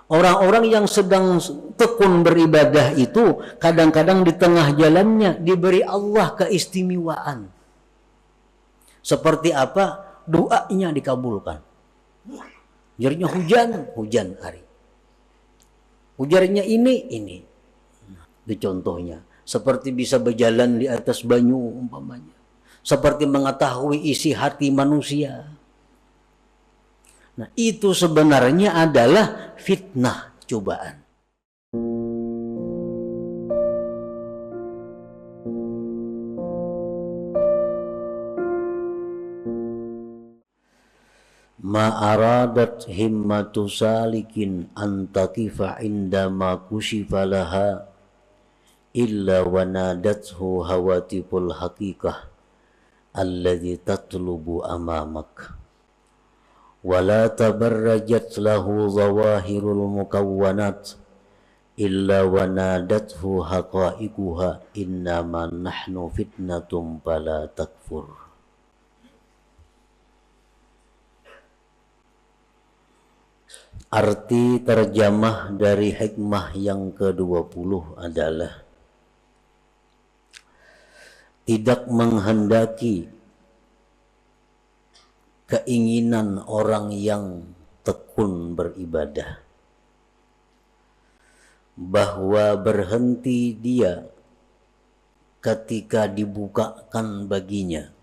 Orang-orang yang sedang tekun beribadah itu kadang-kadang di tengah jalannya diberi Allah keistimewaan. Seperti apa? Doanya dikabulkan. Ujarnya hujan hari. Ujarnya ini. Itu contohnya. Seperti bisa berjalan di atas banyu umpamanya. Seperti mengetahui isi hati manusia. Nah, itu sebenarnya adalah fitnah, cobaan. Ma'aradat himmatu salikin antakifa indama kushifa laha illa wanadathu hawatiful haqiqah alladhi tatlubu amamak wala tabarrajat lahu zawahirul mukawwanat illa wanadathu haqa'iquha innama nahnu fitnatum fala takfur. Arti terjemah dari hikmah yang ke-20 adalah tidak menghendaki keinginan orang yang tekun beribadah bahwa berhenti dia ketika dibukakan baginya,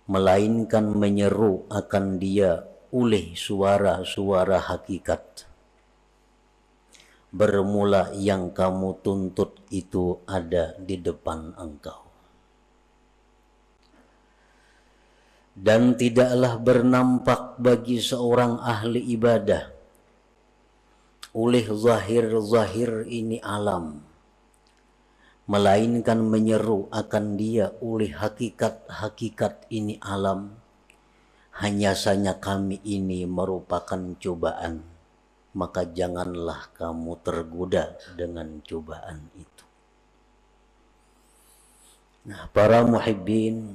melainkan menyeru akan dia oleh suara-suara hakikat. Bermula yang kamu tuntut itu ada di depan engkau. Dan tidaklah bernampak bagi seorang ahli ibadah oleh zahir-zahir ini alam, melainkan menyeru akan dia oleh hakikat-hakikat ini alam. Hanya saja kami ini merupakan cobaan, maka janganlah kamu tergoda dengan cobaan itu. Nah, para muhibbin,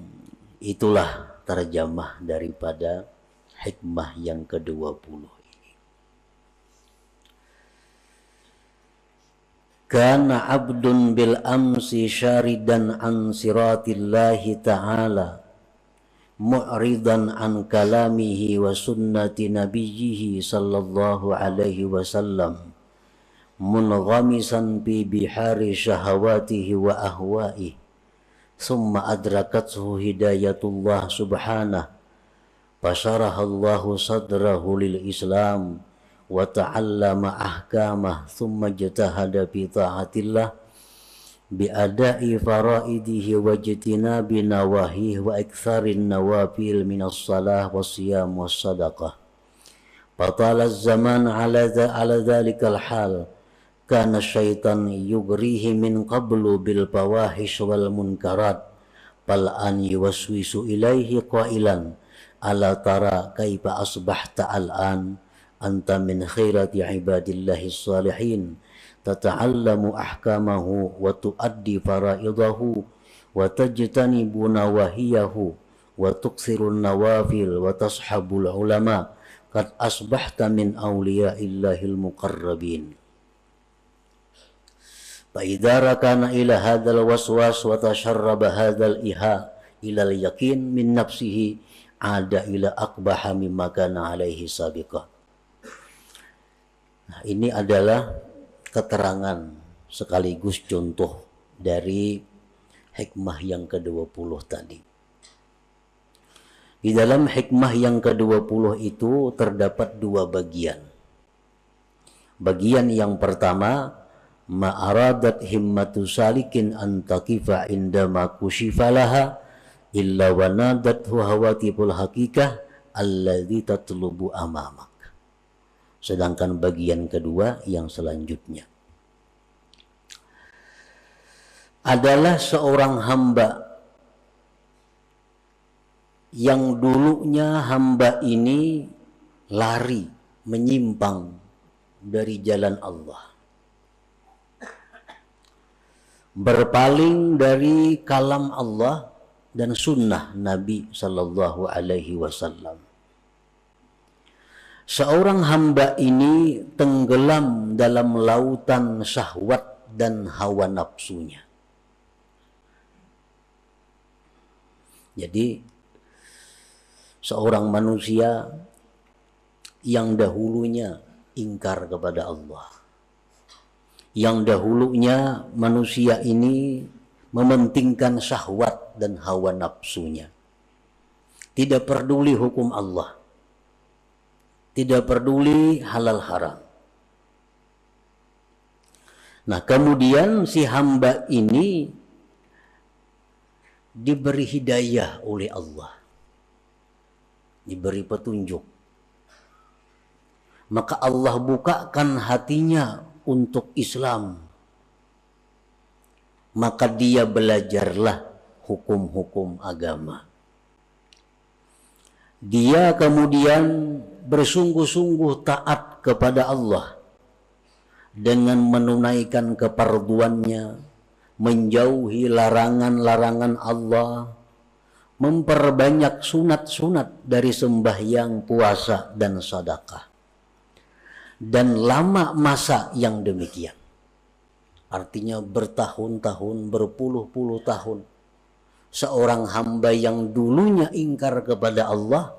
itulah terjemah daripada hikmah yang ke-20 ini. Kana abdun bil amsi syaridan an siratillahi ta'ala mu'ridan an kalamihi wa sunnati nabiyyihi sallallahu alaihi wasallam munghamisan fi bihari syahawatihi wa ahwa'ihi summa adrakathu hidayatullah subhanah fasyarahallahu sadrahu lil islam wa ta'allama ahkamah summa jatahada fi ta'atillah bi'adai faraidihi wa jitinabi nawahihi wa iktharin nawafil minas salah wa siyam wa sadaqah. Fatala zaman ala dhalikal hal kana syaitan yugrihi min qablu bil fawahish wal munkarat fal an yuwaswisu ilaihi qailan ala tara kaifa asbahta al-an anta min khairati ibadillahi salihin tata'allamu ahkamahu wa tuaddi faraidahu wa tajtanibu nawahiyahu wa tuksirun nawafil wa tashabul ulama qad asbahta min awliyaillahil muqarrabin. Fa idza rakana ila hadzal waswas wa tasharraba hadzal iha ila al-yaqin min nafsihi ada ila aqbaha mimma kana alaihi sabiqa. Nah, ini adalah keterangan sekaligus contoh dari hikmah yang ke-20 tadi. Di dalam hikmah yang ke-20 itu terdapat dua bagian. Bagian yang pertama, ma'aradat himmatu salikin antakifa indama kushifalaha illa wanadat hawatiful hakikah alladhi tatlubu amamak. Sedangkan bagian kedua yang selanjutnya adalah seorang hamba yang dulunya hamba ini lari, menyimpang dari jalan Allah, berpaling dari kalam Allah dan sunnah Nabi Sallallahu Alaihi Wasallam. Seorang hamba ini tenggelam dalam lautan syahwat dan hawa nafsunya. Jadi seorang manusia yang dahulunya ingkar kepada Allah, yang dahulunya manusia ini mementingkan syahwat dan hawa nafsunya, tidak peduli hukum Allah, tidak peduli halal haram. Nah, kemudian si hamba ini diberi hidayah oleh Allah, diberi petunjuk. Maka Allah bukakan hatinya untuk Islam. Maka dia belajarlah hukum-hukum agama. Dia kemudian bersungguh-sungguh taat kepada Allah dengan menunaikan keperduannya, menjauhi larangan-larangan Allah, memperbanyak sunat-sunat dari sembahyang, puasa, dan sedekah. Dan lama masa yang demikian, artinya bertahun-tahun, berpuluh-puluh tahun, seorang hamba yang dulunya ingkar kepada Allah,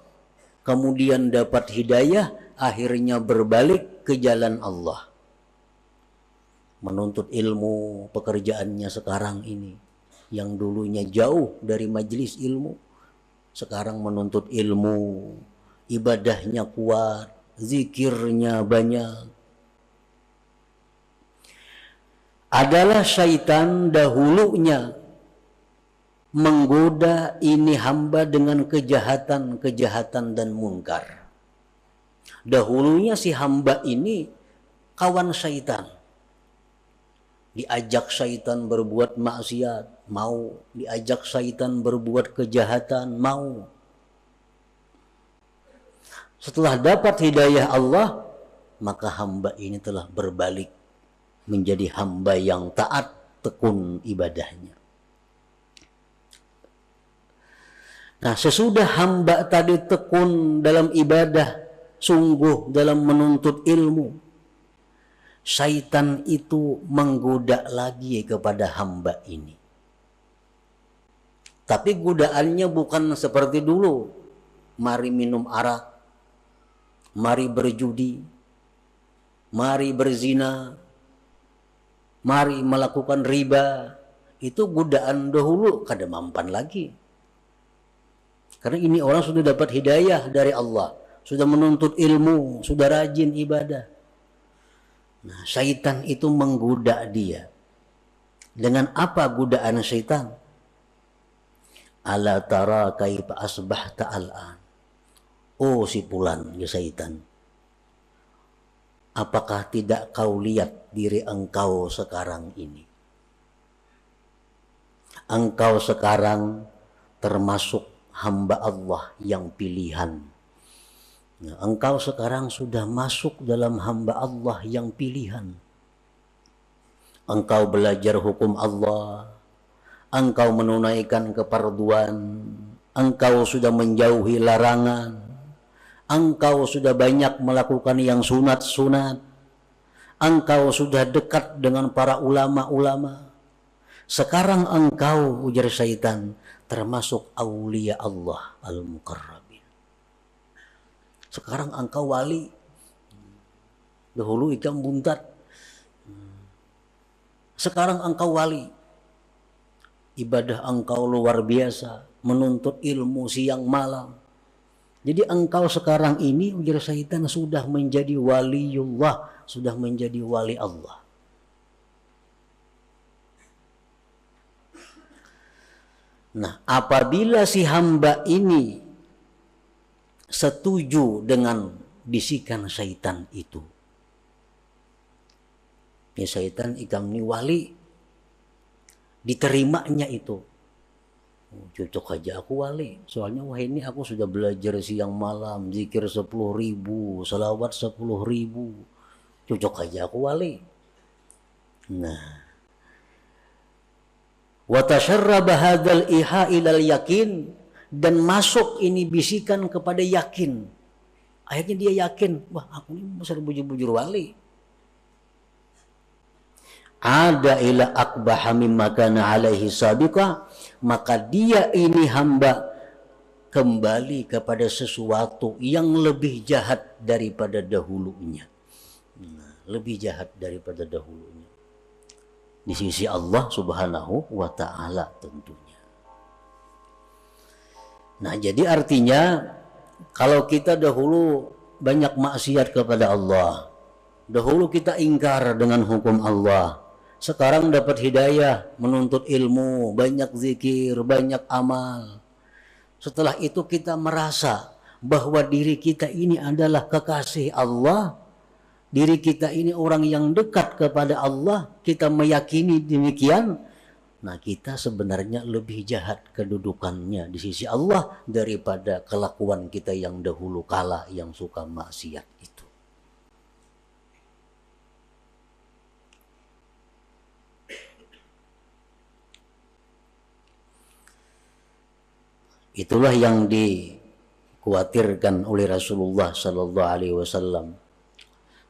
kemudian dapat hidayah, akhirnya berbalik ke jalan Allah. Menuntut ilmu, pekerjaannya sekarang ini, yang dulunya jauh dari majelis ilmu, sekarang menuntut ilmu, ibadahnya kuat, zikirnya banyak. Adalah syaitan dahulunya menggoda ini hamba dengan kejahatan-kejahatan dan mungkar. Dahulunya si hamba ini kawan syaitan, diajak syaitan berbuat maksiat, mau. Diajak syaitan berbuat kejahatan, mau. Setelah dapat hidayah Allah, maka hamba ini telah berbalik menjadi hamba yang taat, tekun ibadahnya. Nah, sesudah hamba tadi tekun dalam ibadah, sungguh dalam menuntut ilmu, syaitan itu menggoda lagi kepada hamba ini. Tapi godaannya bukan seperti dulu, mari minum arak, mari berjudi, mari berzina, mari melakukan riba. Itu godaan dahulu, kada mampan lagi. Karena ini orang sudah dapat hidayah dari Allah, sudah menuntut ilmu, sudah rajin ibadah. Nah, syaitan itu menggoda dia. Dengan apa godaan syaitan? Ala tara kaifa asbahta al'an. Oh si fulan, ya syaitan, apakah tidak kau lihat diri engkau sekarang ini? Engkau sekarang termasuk hamba Allah yang pilihan. Nah, engkau sekarang sudah masuk dalam hamba Allah yang pilihan. Engkau belajar hukum Allah, engkau menunaikan keperduan, engkau sudah menjauhi larangan, engkau sudah banyak melakukan yang sunat-sunat, engkau sudah dekat dengan para ulama-ulama. Sekarang engkau, ujar syaitan, termasuk aulia Allah al-muqarrabin. Sekarang engkau wali. Dahulu ikan buntat. Sekarang engkau wali. Ibadah engkau luar biasa, menuntut ilmu siang malam. Jadi engkau sekarang ini, ujar syaitan, sudah menjadi waliullah, sudah menjadi wali Allah. Nah, apabila si hamba ini setuju dengan bisikan syaitan itu, ya syaitan ikam ni wali, diterimanya itu. Oh, cocok aja aku wali, soalnya wah ini aku sudah belajar siang malam, zikir 10.000, salawat 10.000, cocok aja aku wali. Nah, wa tasharraba hadzal iha ilal yakin, dan masuk ini bisikan kepada yakin. Akhirnya dia yakin, wah aku ini bisa bujur-bujur wali. Ada ila akbaha mimma kana alaihi sabiqa, maka dia ini hamba kembali kepada sesuatu yang lebih jahat daripada dahulunya. Lebih jahat daripada dahulunya. Di sisi Allah Subhanahu wa ta'ala tentunya. Nah, jadi artinya kalau kita dahulu banyak maksiat kepada Allah, dahulu kita ingkar dengan hukum Allah, sekarang dapat hidayah, menuntut ilmu, banyak zikir, banyak amal. Setelah itu kita merasa bahwa diri kita ini adalah kekasih Allah, diri kita ini orang yang dekat kepada Allah, kita meyakini demikian, nah kita sebenarnya lebih jahat kedudukannya di sisi Allah daripada kelakuan kita yang dahulu kala yang suka maksiat itu. Itulah yang dikhawatirkan oleh Rasulullah Sallallahu Alaihi Wasallam.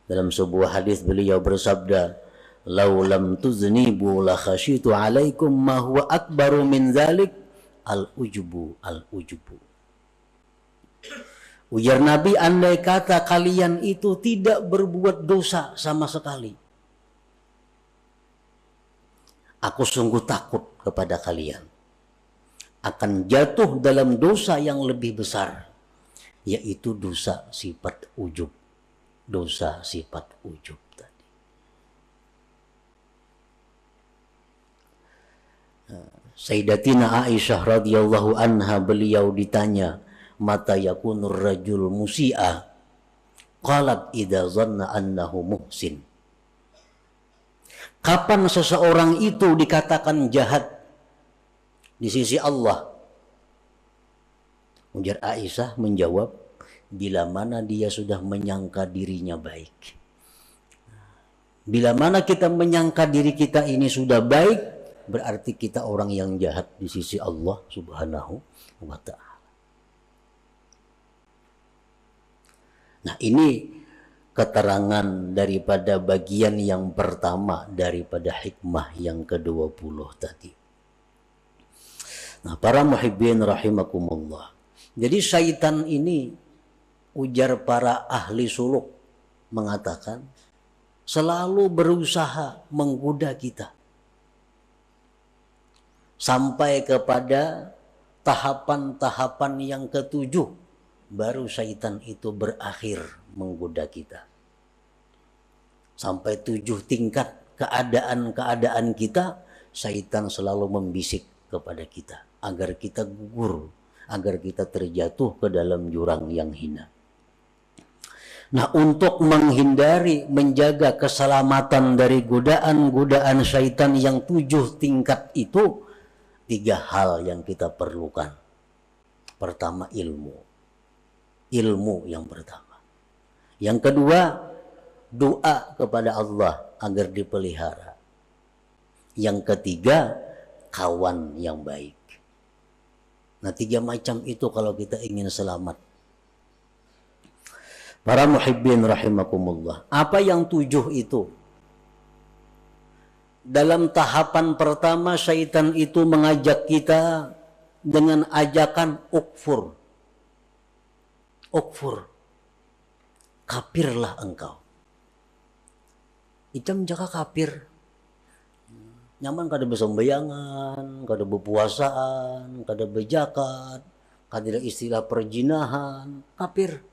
Dalam sebuah hadis beliau bersabda, "Lau lam tuznibu la khasyitu alaikum ma huwa akbaru min dzalik al-ujubu al-ujubu." Ujar Nabi, andai kata kalian itu tidak berbuat dosa sama sekali, aku sungguh takut kepada kalian akan jatuh dalam dosa yang lebih besar, yaitu dosa sifat ujub. Dosa sifat ujub tadi. Sayyidatina Aisyah radhiyallahu anha, beliau ditanya, mata yakunur rajul musi'a? Qalat idza zanna annahu muhsin. Kapan seseorang itu dikatakan jahat di sisi Allah? Ujar Aisyah menjawab, bila mana dia sudah menyangka dirinya baik. Bila mana kita menyangka diri kita ini sudah baik, berarti kita orang yang jahat di sisi Allah Subhanahu wa ta'ala. Nah, ini keterangan daripada bagian yang pertama daripada hikmah yang ke-20 tadi. Nah, para muhibbin rahimakumullah. Jadi syaitan ini, ujar para ahli suluk, mengatakan selalu berusaha menggoda kita sampai kepada tahapan-tahapan yang ketujuh, baru syaitan itu berakhir menggoda kita. Sampai 7 tingkat keadaan-keadaan kita, syaitan selalu membisik kepada kita agar kita gugur, agar kita terjatuh ke dalam jurang yang hina. Nah, untuk menghindari, menjaga keselamatan dari godaan-godaan syaitan yang 7 tingkat itu, 3 hal yang kita perlukan. Pertama, ilmu. Ilmu yang pertama. Yang kedua, doa kepada Allah agar dipelihara. Yang ketiga, kawan yang baik. Nah, 3 macam itu kalau kita ingin selamat. Para muhibbin rahimakumullah. Apa yang 7 itu? Dalam tahapan pertama, syaitan itu mengajak kita dengan ajakan ukfur. Ukfur. Kafirlah engkau. Icam jaka kafir. Nyaman kada besembayangan, kada berpuasaan, kada berzakat, kada istilah perjinahan, kafir.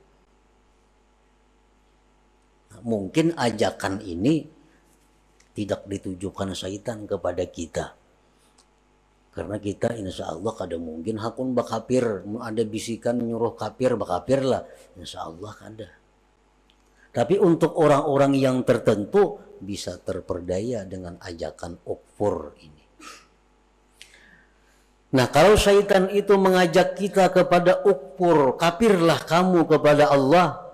Mungkin ajakan ini tidak ditujukan syaitan kepada kita, karena kita insya Allah kada mungkin hakun bakapir, ada bisikan nyuruh kafir bakapir lah, insya Allah kada. Tapi untuk orang-orang yang tertentu bisa terperdaya dengan ajakan ukfur ini. Nah, kalau syaitan itu mengajak kita kepada ukfur, kafirlah kamu kepada Allah,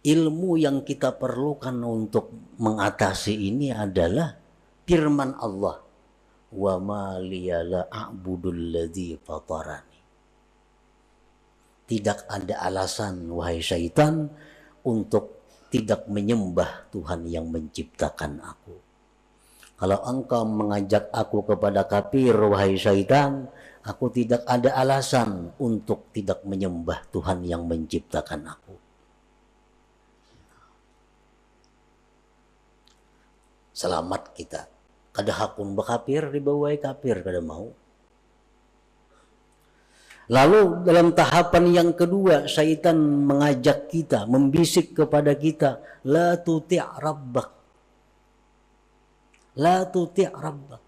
ilmu yang kita perlukan untuk mengatasi ini adalah firman Allah, wa ma liya la a'budul ladzi fatarani. tidak ada alasan wahai syaitan untuk tidak menyembah Tuhan yang menciptakan aku. Kalau engkau mengajak aku kepada kafir wahai syaitan, aku tidak ada alasan untuk tidak menyembah Tuhan yang menciptakan aku. Selamat kita. Kada hakun bakapir dibawai kafir kada mau. Lalu dalam tahapan yang kedua, syaitan mengajak kita, membisik kepada kita, la tuti' rabbak. La tuti' rabbak.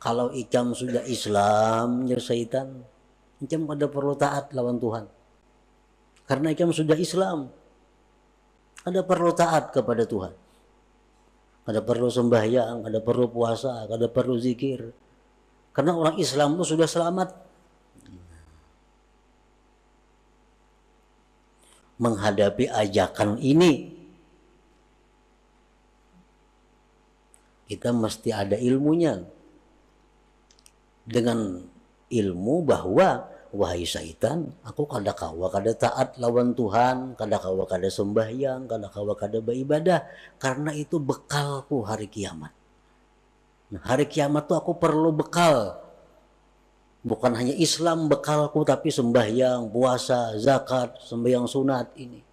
Kalau ikam sudah Islam, ya syaitan, ikam kada perlu taat lawan Tuhan. Karena ikam sudah Islam, kada perlu taat kepada Tuhan. Kada perlu sembahyang, kada perlu puasa, kada perlu zikir. Karena orang Islam itu sudah selamat. Menghadapi ajakan ini, kita mesti ada ilmunya. Dengan ilmu bahwa wahai syaitan, aku kada kawa kada taat lawan Tuhan, kada kawa kada sembahyang, kada kawa kada beribadah, karena itu bekalku hari kiamat. Nah, hari kiamat tuh aku perlu bekal. Bukan hanya Islam bekalku, tapi sembahyang, puasa, zakat, sembahyang sunat ini.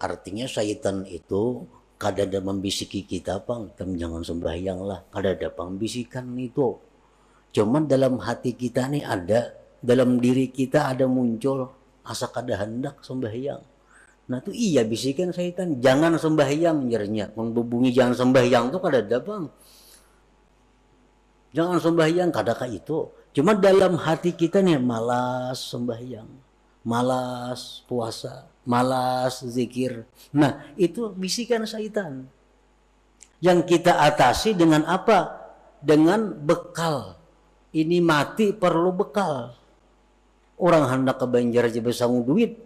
Artinya syaitan itu kada ada membisiki kita, pang, jangan sembahyang lah. Kada ada pembisikan itu. Cuman dalam hati kita nih ada, dalam diri kita ada muncul asa kada hendak sembahyang. Nah itu iya bisikan syaitan, jangan sembahyang nyernya. Membubungi jangan sembahyang tuh kada ada, bang. Jangan sembahyang, kadakah itu. Cuma dalam hati kita nih malas sembahyang, malas puasa, malas zikir. Nah itu bisikan syaitan. Yang kita atasi dengan apa? Dengan bekal. Ini mati perlu bekal. Orang hendak ke Banjar aja besangu duit.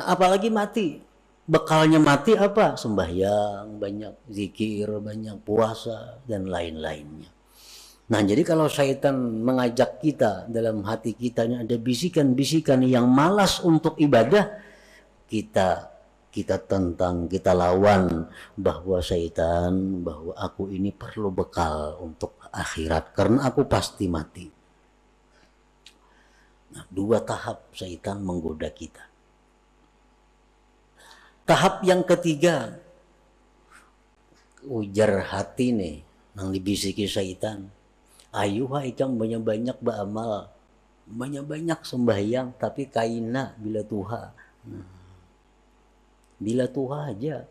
Nah apalagi mati. Bekalnya mati apa? Sembahyang banyak, zikir banyak, puasa dan lain-lainnya. Nah jadi kalau syaitan mengajak kita, dalam hati kita ini ada bisikan-bisikan yang malas untuk ibadah, kita tentang, kita lawan bahwa syaitan, bahwa aku ini perlu bekal untuk akhirat karena aku pasti mati. Nah, dua tahap syaitan menggoda kita. Tahap yang ketiga, ujar hati nih yang dibisiki syaitan. Ayo ikam banyak-banyak beramal, banyak-banyak sembahyang, tapi kaina bila tuha. Bila tuha aja.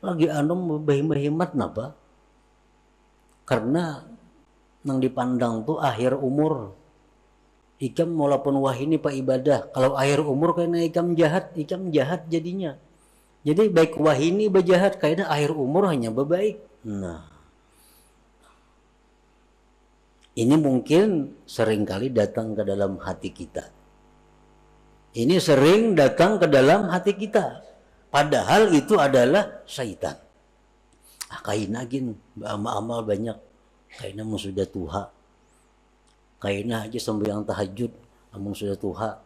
Lagi anom berhemat napa? Karena nang dipandang tuh akhir umur. Ikam walaupun wah ini pak ibadah, kalau akhir umur karena ikam jahat jadinya. Jadi baik wah ini berjahat, karena akhir umur hanya berbaik. Nah, ini mungkin seringkali datang ke dalam hati kita. Ini sering datang ke dalam hati kita. Padahal itu adalah syaitan. Kaina gin, amal banyak. Kaina mau sudah tuha. Kaina aja sembahyang tahajud, amun sudah tuha.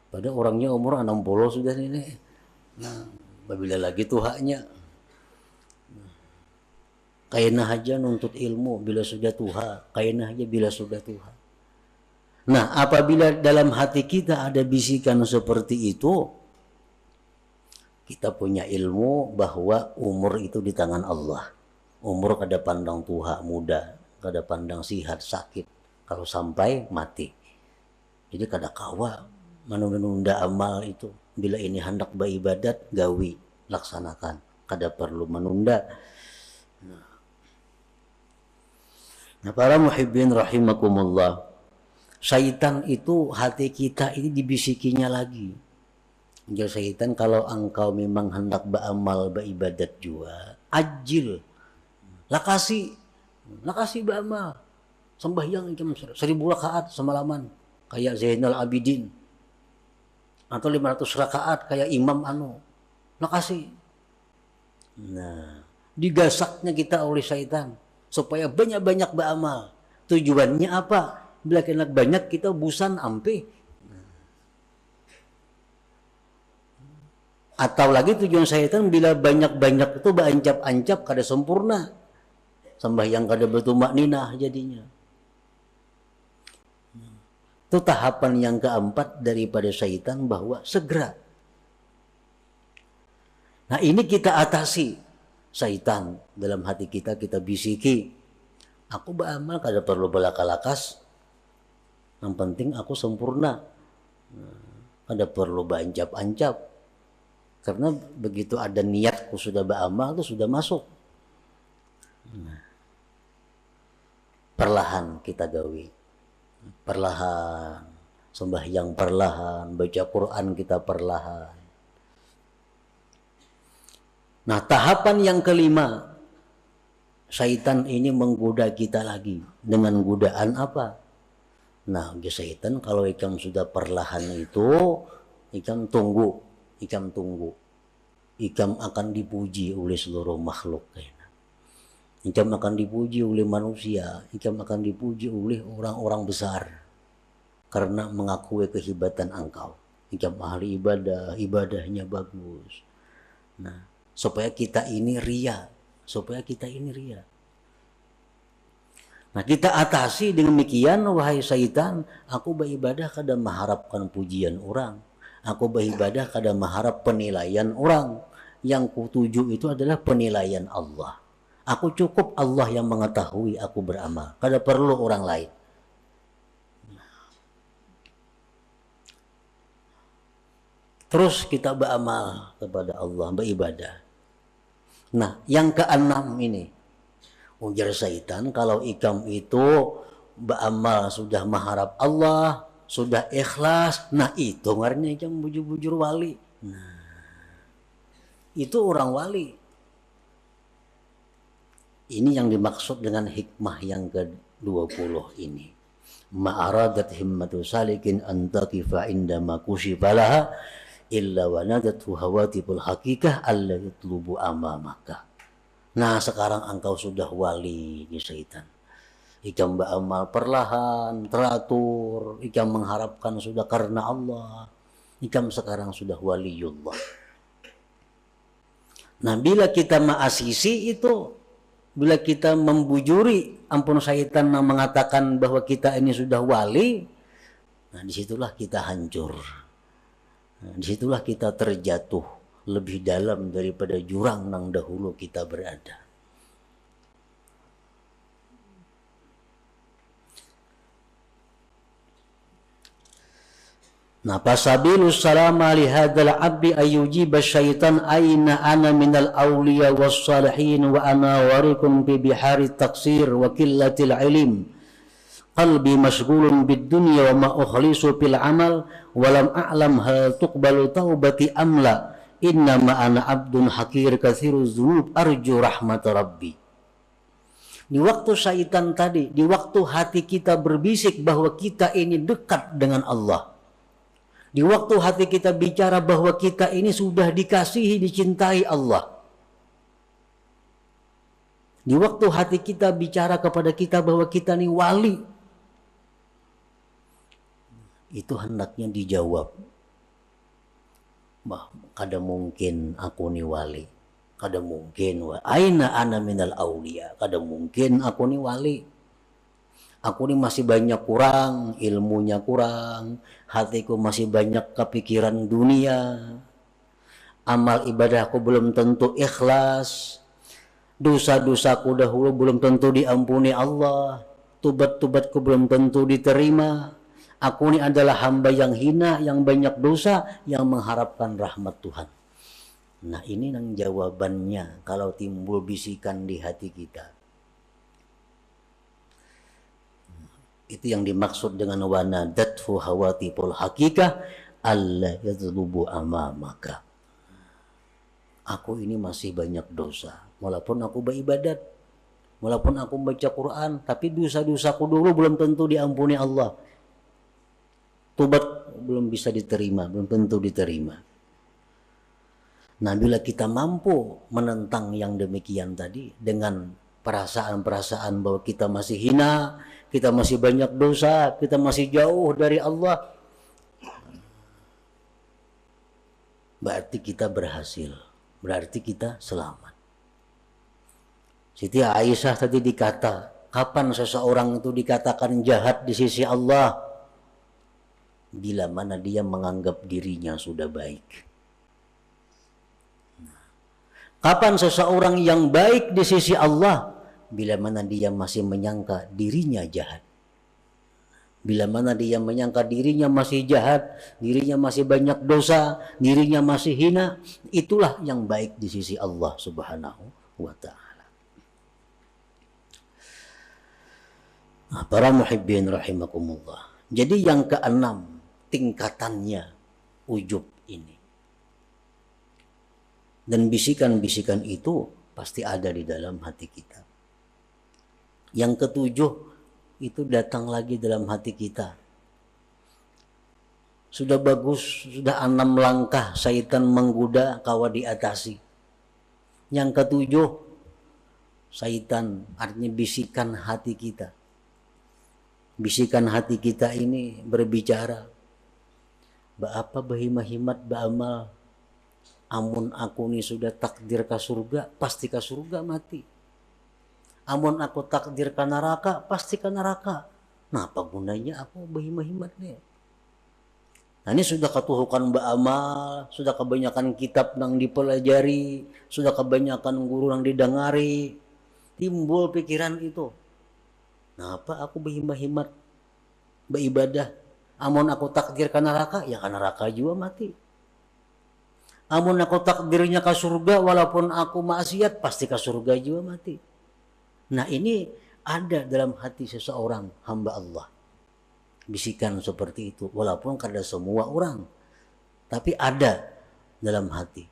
Padahal orangnya umur 60 sudah ini. Nah, bila lagi tuhanya. Kaina aja nuntut ilmu bila sudah tuha, kaina aja bila sudah tuha. Nah, apabila dalam hati kita ada bisikan seperti itu, kita punya ilmu bahwa umur itu di tangan Allah. Umur kada pandang tuha muda, kada pandang sihat sakit, kalau sampai mati. Jadi kada kawa menunda amal itu. Bila ini hendak beribadat, gawi, laksanakan. Kada perlu menunda. Nah, para muhibbin rahimakumullah, syaitan itu hati kita ini dibisikinya lagi. Jadi syaitan, kalau engkau memang hendak beramal, beribadat juga, ajil, lakasi beramal, sembahyang jam 1000 rakaat semalaman, kayak Zainal Abidin, atau 500 rakaat kayak Imam lakasi. Nah, digasaknya kita oleh syaitan supaya banyak-banyak beramal. Tujuannya apa? Bila kena banyak kita busan ampe. Atau lagi tujuan syaitan bila banyak-banyak itu berancap-ancap kada sempurna. Sembahyang kada bertumak ninah jadinya. Itu tahapan yang keempat daripada syaitan bahwa segera. Nah ini kita atasi syaitan dalam hati kita bisiki. Aku beramal kada perlu belaka-lakas. Yang penting aku sempurna. Kada perlu berancap-ancap. Karena begitu ada niatku sudah beramal itu sudah masuk. Perlahan kita gawi. Perlahan. Sembahyang perlahan. Baca Quran kita perlahan. Nah tahapan yang kelima. Syaitan ini menggoda kita lagi. Dengan godaan apa? Nah syaitan kalau ikam sudah perlahan itu. Ikam tunggu. Ikam akan dipuji oleh seluruh makhluk. Ikam akan dipuji oleh manusia. Ikam akan dipuji oleh orang-orang besar. Karena mengakui kehebatan engkau. Ikam ahli ibadah, ibadahnya bagus. Nah, supaya kita ini ria. Nah, kita atasi dengan demikian, wahai syaitan, aku beribadah kada mengharapkan pujian orang. Aku beribadah kada mengharap penilaian orang. Yang kutuju itu adalah penilaian Allah. Aku cukup Allah yang mengetahui aku beramal. Kada perlu orang lain. Terus kita beramal kepada Allah, beribadah. Nah, yang keenam ini. Ujar syaitan, kalau ikam itu beramal sudah mengharap Allah, sudah ikhlas, nah itu ngarannya ikam bujur-bujur wali. Nah, itu orang wali. Ini yang dimaksud dengan hikmah yang ke-20 ini. Ma'aradat himmatu salikin antakifa indama kushifalaha illa wanadatu hawatibul hakikah alla yutlubu amamaka. Nah sekarang engkau sudah wali di syaitan. Ikam beramal perlahan, teratur. Ikam mengharapkan sudah karena Allah. Ikam sekarang sudah waliullah. Nah bila kita ma'asisi itu, bila kita membujuri ampun syaitan yang mengatakan bahwa kita ini sudah wali, nah disitulah kita hancur. Nah, disitulah kita terjatuh lebih dalam daripada jurang yang dahulu kita berada. Nah, fasabilus salama li hadzal abdi ayyujiba syaitan aina ana minal awliya was salihin wa ana warikum bi bihari taksir wa qillatil ilm qalbi mashghulun bid dunya wa ma ukhlisu fil amal wa lam a'lam hal tuqbalu taubati amla inna ma ana abdun hakir katsiruz dzunub arju rahmat rabbi. Di waktu syaitan tadi, di waktu hati kita berbisik bahwa kita ini dekat dengan Allah. Di waktu hati kita bicara bahwa kita ini sudah dikasihi, dicintai Allah. Di waktu hati kita bicara kepada kita bahwa kita ini wali. Itu hendaknya dijawab. Bah, kada mungkin aku ini wali. Kada mungkin. Aina ana minal awliya. Kada mungkin aku ini wali. Aku ini masih banyak kurang, ilmunya kurang, hatiku masih banyak kepikiran dunia, amal ibadahku belum tentu ikhlas, dosa-dosaku dahulu belum tentu diampuni Allah, tubat-tubatku belum tentu diterima. Aku ini adalah hamba yang hina, yang banyak dosa, yang mengharapkan rahmat Tuhan. Nah ini yang jawabannya kalau timbul bisikan di hati kita. Itu yang dimaksud dengan wanadathu hawatibul hakikah alla yadlubu amamaka. Aku ini masih banyak dosa. Walaupun aku beribadat, walaupun aku baca Quran, tapi dosa-dosaku dulu belum tentu diampuni Allah. Tobat belum bisa diterima, belum tentu diterima. Nah bila kita mampu menentang yang demikian tadi dengan perasaan-perasaan bahwa kita masih hina, kita masih banyak dosa, kita masih jauh dari Allah, berarti kita berhasil, berarti kita selamat. Siti Aisyah tadi dikata, kapan seseorang itu dikatakan jahat di sisi Allah? Bila mana dia menganggap dirinya sudah baik. Kapan seseorang yang baik di sisi Allah? Bila mana dia masih menyangka dirinya jahat. Bila mana dia menyangka dirinya masih jahat, dirinya masih banyak dosa, dirinya masih hina, itulah yang baik di sisi Allah Subhanahu wa ta'ala. Nah, para muhibbin rahimakumullah. Jadi yang keenam, tingkatannya ujub ini. Dan bisikan-bisikan itu pasti ada di dalam hati kita. Yang ketujuh, itu datang lagi dalam hati kita. Sudah bagus, sudah 6 langkah syaitan menggoda kawa diatasi. Yang ketujuh, syaitan artinya bisikan hati kita. Bisikan hati kita ini berbicara, apa bahimahimat ba'amal, amun aku ni sudah takdir ke surga, pasti ke surga mati. Amun aku takdir ke neraka, pasti ke neraka. Nah, apa gunanya aku bahimahimat nih? Nah, ini sudah ketuhukan ba'amal, sudah kebanyakan kitab yang dipelajari, sudah kebanyakan guru yang didengari, timbul pikiran itu. Nah, apa aku bahimahimat beribadah? Amun aku takdir ke neraka, ya ke neraka juga mati. Amun aku takdirnya ke surga, walaupun aku maksiat, pasti ke surga juga mati. Nah, ini ada dalam hati seseorang hamba Allah. Bisikan seperti itu, walaupun kada semua orang, tapi ada dalam hati.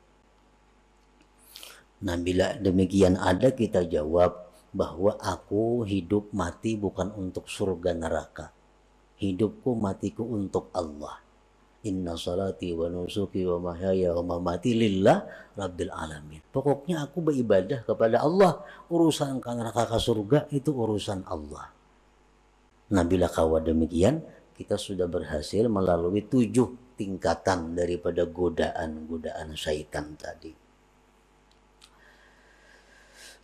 Nah, bila demikian ada, kita jawab bahwa aku hidup mati bukan untuk surga neraka. Hidupku matiku untuk Allah. Inna salati wa nusuki wa mahyaya wa mamati lillah rabbil alamin. Pokoknya aku beribadah kepada Allah. Urusan ke neraka ke surga itu urusan Allah. Nah, bila kawa demikian, kita sudah berhasil melalui 7 tingkatan daripada godaan-godaan syaitan tadi.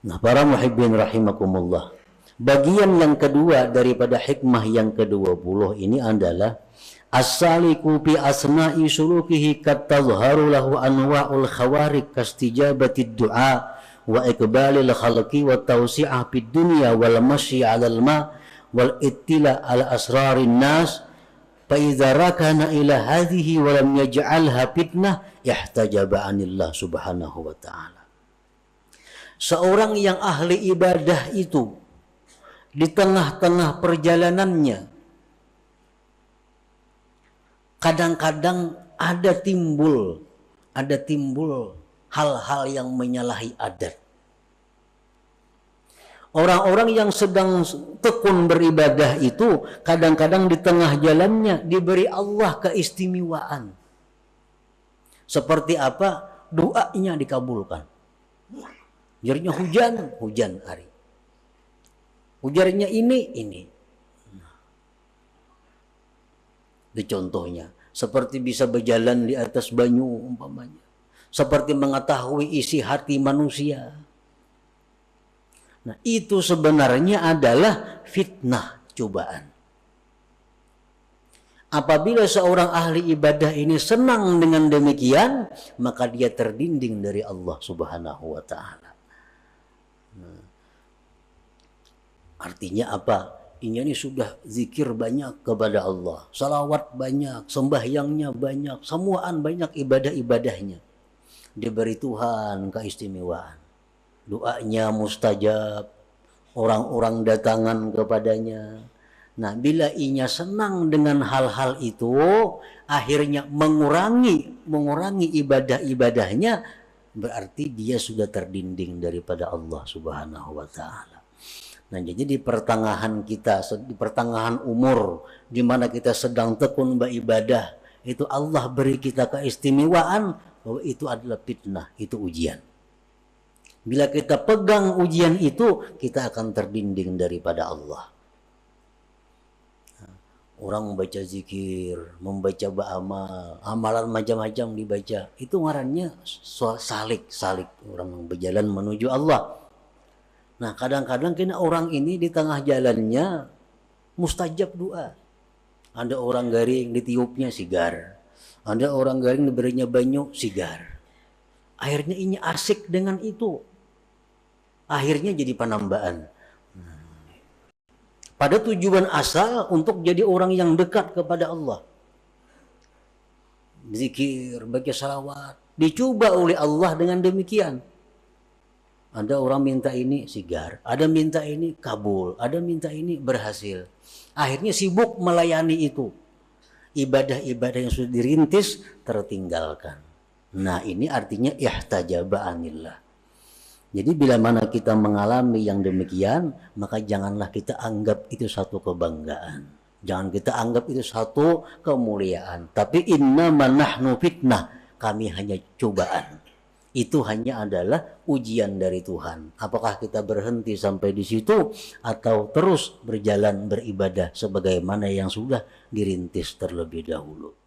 Nah, para muhibbin rahimakumullah, bagian yang kedua daripada hikmah yang ke-20 ini adalah as-saliku bi asna'i sulukihi kat tazharu lahu anwa'ul khawarik kastijabatid du'a wa iqbalil khalqi wa tawsi'ah fid dunya wal masyi 'alal ma wal ittila' ala asrarin nas fa idza rakana ila hadhihi wa lam yaj'alha fitnah ihtajaba 'anillah subhanahu wa ta'ala. Seorang yang ahli ibadah itu di tengah-tengah perjalanannya kadang-kadang ada timbul hal-hal yang menyalahi adat. Orang-orang yang sedang tekun beribadah itu kadang-kadang di tengah jalannya diberi Allah keistimewaan. Seperti apa? Doanya dikabulkan. Ujarnya hujan hari. Ujarnya ini. Di contohnya, seperti bisa berjalan di atas banyu umpamanya. Seperti mengetahui isi hati manusia. Nah, itu sebenarnya adalah fitnah, cobaan. Apabila seorang ahli ibadah ini senang dengan demikian, maka dia terdinding dari Allah Subhanahu wa ta'ala. Artinya apa? Ini sudah zikir banyak kepada Allah, salawat banyak, sembahyangnya banyak, semuaan banyak ibadah-ibadahnya. Diberi Tuhan keistimewaan. Doanya mustajab, orang-orang datangan kepadanya. Nah, bila inya senang dengan hal-hal itu, akhirnya mengurangi ibadah-ibadahnya, berarti dia sudah terdinding daripada Allah Subhanahu wa ta'ala. Nah, jadi di pertengahan umur, di mana kita sedang tekun beribadah, itu Allah beri kita keistimewaan bahwa itu adalah fitnah, itu ujian. Bila kita pegang ujian itu, kita akan terbimbing daripada Allah. Orang membaca zikir, membaca ba'amal, amalan macam-macam dibaca. Itu ngarannya salik, orang berjalan menuju Allah. Nah, kadang-kadang kena orang ini di tengah jalannya mustajab doa. Ada orang garing ditiupnya sigar. Ada orang garing diberinya banyu sigar. Akhirnya ini asik dengan itu. Akhirnya jadi penambahan. Pada tujuan asal untuk jadi orang yang dekat kepada Allah. Zikir, baca salawat. Dicoba oleh Allah dengan demikian. Ada orang minta ini sigar, ada minta ini kabul, ada minta ini berhasil. Akhirnya sibuk melayani itu. Ibadah-ibadah yang sudah dirintis tertinggalkan. Nah, ini artinya ihtajaba anillah. Jadi bila mana kita mengalami yang demikian, maka janganlah kita anggap itu satu kebanggaan. Jangan kita anggap itu satu kemuliaan. Tapi innama nahnu fitnah, kami hanya cobaan. Itu hanya adalah ujian dari Tuhan. Apakah kita berhenti sampai di situ atau terus berjalan beribadah sebagaimana yang sudah dirintis terlebih dahulu.